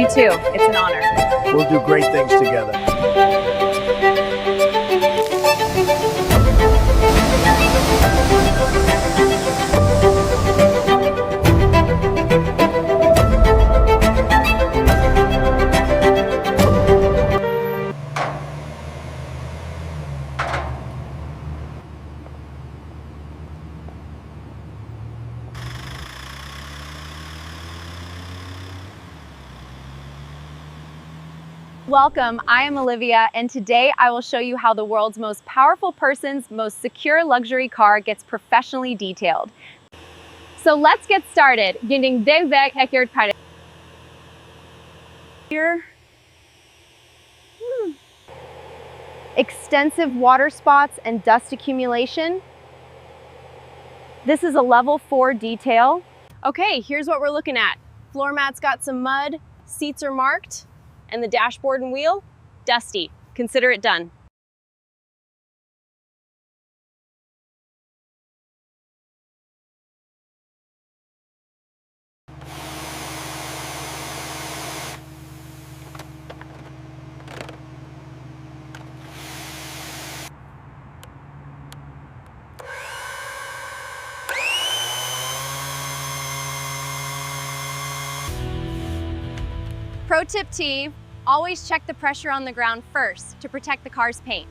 too. It's an honor. We'll do great things together. Welcome, I am Olivia, and today I will show you how the world's most powerful person's most secure luxury car gets professionally detailed. So let's get started. Here. Extensive water spots and dust accumulation. This is a level 4 detail. Okay, here's what we're looking at. Floor mat's got some mud, seats are marked, and the dashboard and wheel, dusty. Consider it done. Pro tip T, always check the pressure on the ground first to protect the car's paint.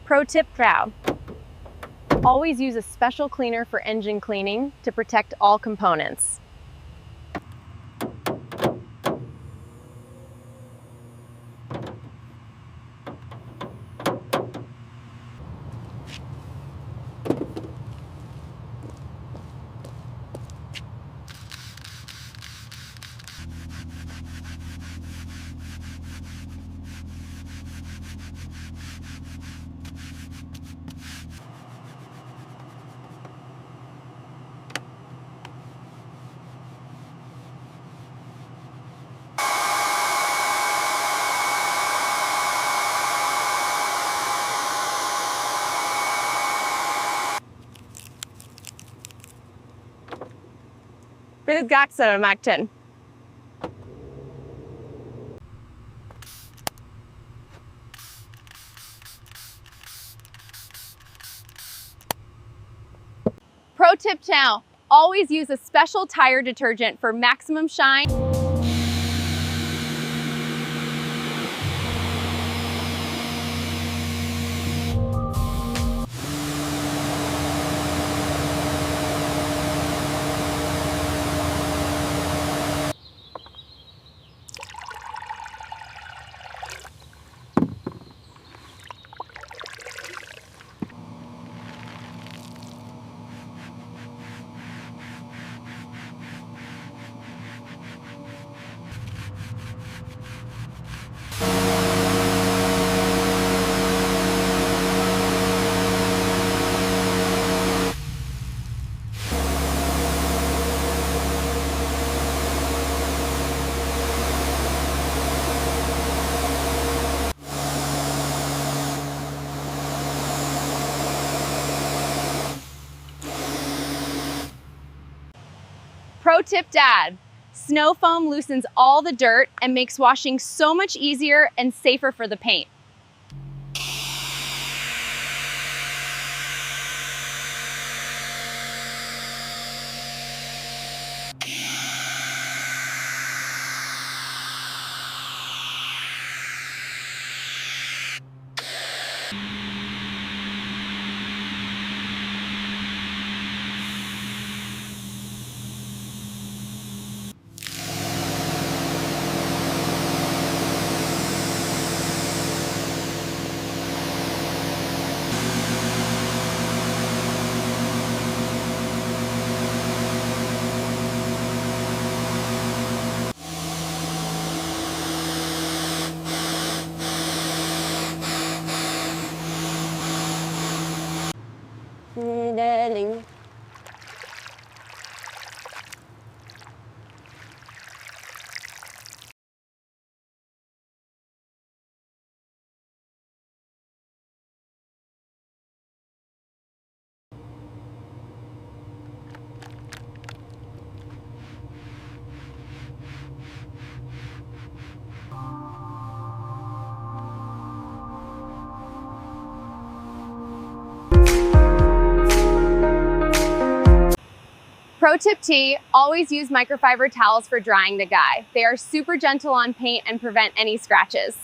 Pro tip Trow. Always use a special cleaner for engine cleaning to protect all components. With Gaxer Mac 10. Pro tip now, always use a special tire detergent for maximum shine. Pro tip Dad, snow foam loosens all the dirt and makes washing so much easier and safer for the paint. darling. Pro tip T, always use microfiber towels for drying the guy. They are super gentle on paint and prevent any scratches.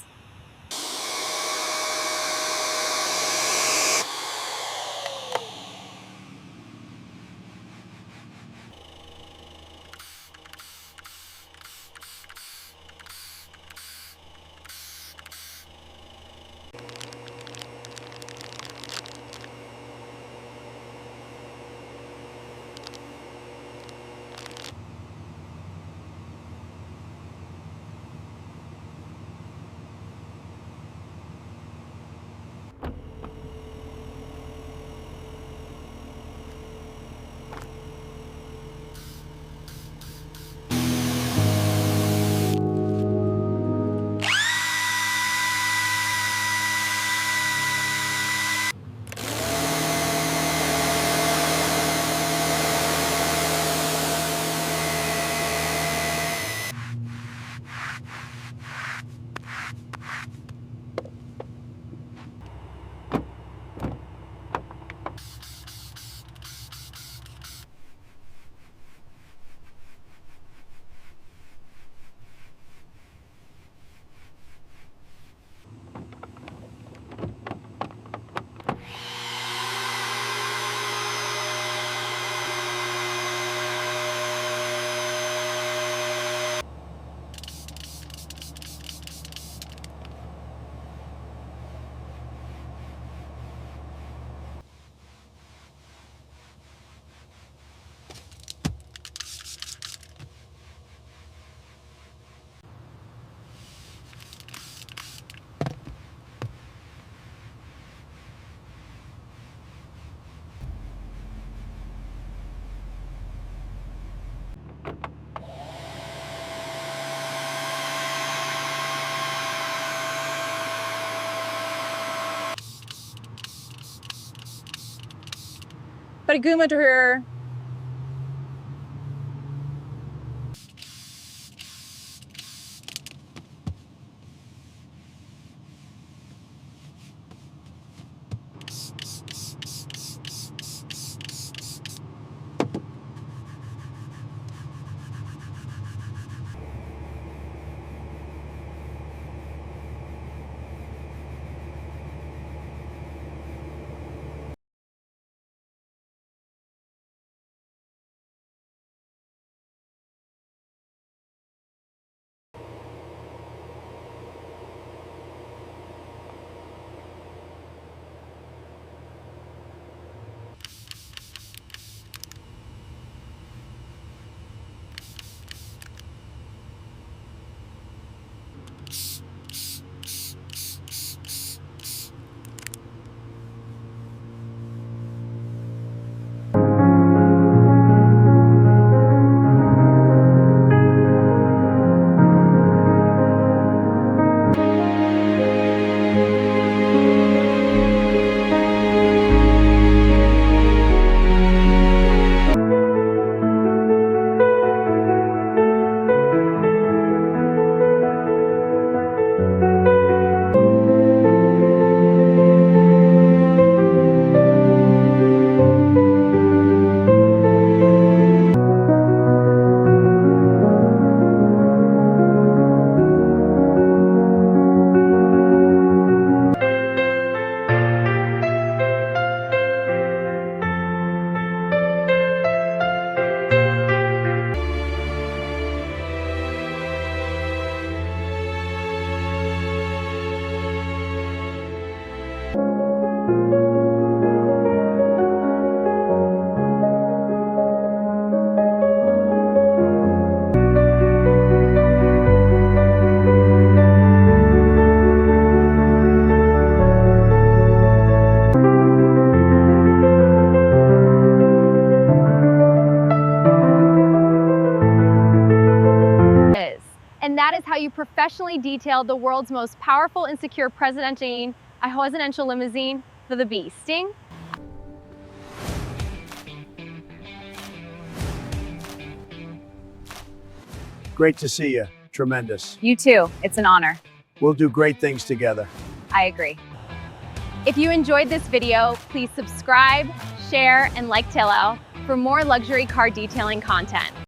Goedemiddag. that is how you professionally detailed the world's most powerful and secure presidential limousine for the bee. Sting? Great to see you. Tremendous. You too. It's an honor. We'll do great things together. I agree. If you enjoyed this video, please subscribe, share, and like Tillo for more luxury car detailing content.